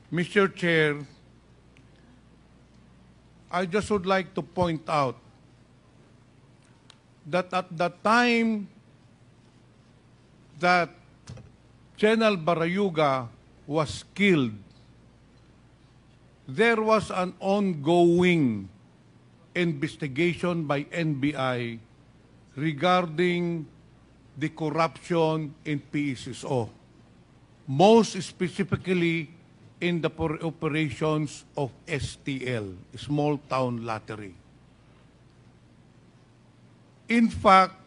Mr. Chair, I just would like to point out that at the time that General Barayuga was killed, there was an ongoing investigation by NBI regarding the corruption in PSSO, most specifically in the operations of STL, Small Town Lottery. In fact,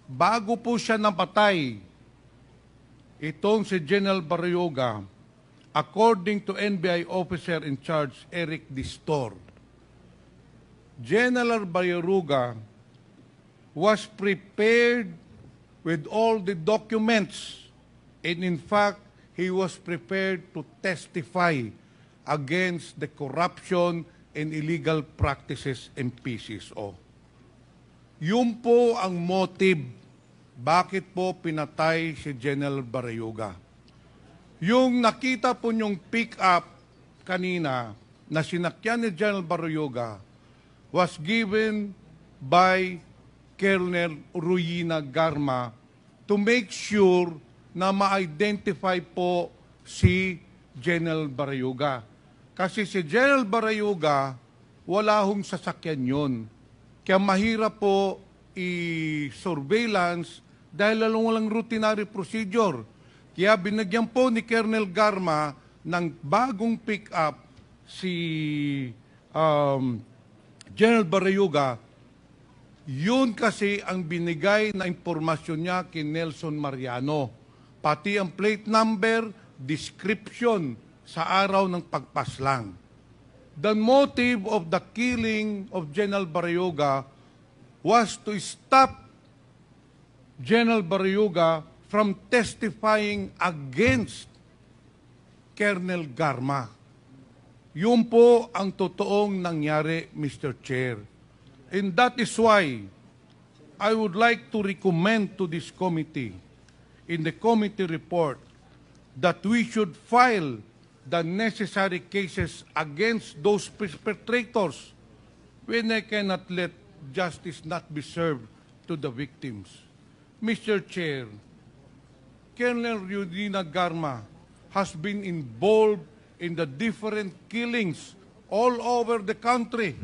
bago po siya napatay, itong si General Barayuga, according to NBI officer in charge, Eric Distor, General Barayuga was prepared with all the documents, and in fact, he was prepared to testify against the corruption and illegal practices in PSSO. Yun po ang motive bakit po pinatay si General Barayuga. Yung nakita po niyong pick-up kanina na sinakyan ni General Barayuga was given by Colonel Ruyina Garma to make sure na ma-identify po si General Barayuga. Kasi si General Barayuga, wala hong sasakyan yun. Kaya mahirap po i-surveillance dahil walang routinary procedure. Kaya binagyan po ni Colonel Garma ng bagong pick-up si General Barayuga. Yun kasi ang binigay na impormasyon niya kay Nelson Mariano. Pati ang plate number, description sa araw ng pagpaslang. The motive of the killing of General Barayuga was to stop General Barayuga from testifying against Colonel Garma. Yun po ang totoong nangyari, Mr. Chair. And that is why I would like to recommend to this committee in the committee report that we should file the necessary cases against those perpetrators when I cannot let justice not be served to the victims. Mr. Chair, Colonel Ruyina Garma has been involved in the different killings all over the country.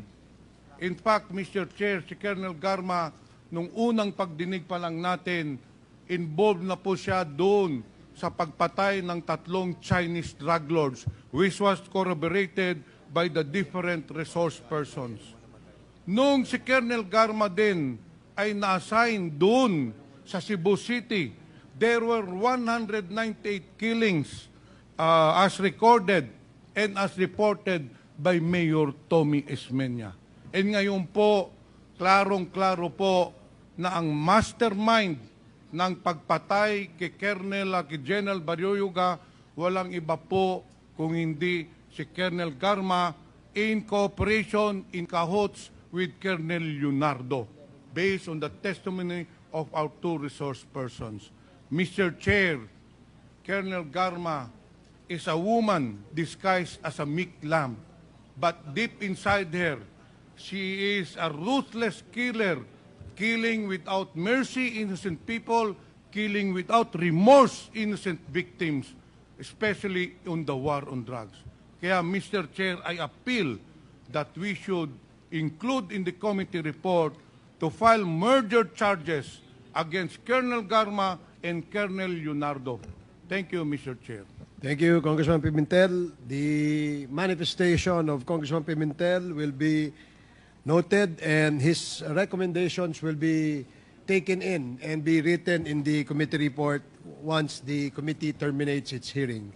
In fact, Mr. Chair, si Colonel Garma, nung unang pagdinig pa lang natin, involved na po siya doon sa pagpatay ng 3 Chinese drug lords, which was corroborated by the different resource persons. Nung si Colonel Garma din ay na-assign doon sa Cebu City, there were 198 killings as recorded and as reported by Mayor Tommy Esmeña. And ngayon po, klarong-klaro po na ang mastermind ng pagpatay kay General Barayuga, walang iba po kung hindi si Colonel Garma in cooperation, in cahoots with Colonel Leonardo, based on the testimony of our 2 resource persons. Mr. Chair, Colonel Garma is a woman disguised as a meek lamb, but deep inside her, she is a ruthless killer, killing without mercy innocent people, killing without remorse innocent victims, especially on the war on drugs. Kaya, Mr. Chair, I appeal that we should include in the committee report to file murder charges against Colonel Garma and Colonel Leonardo. Thank you, Mr. Chair. Thank you, Congressman Pimentel. The manifestation of Congressman Pimentel will be noted, and his recommendations will be taken in and be written in the committee report once the committee terminates its hearing.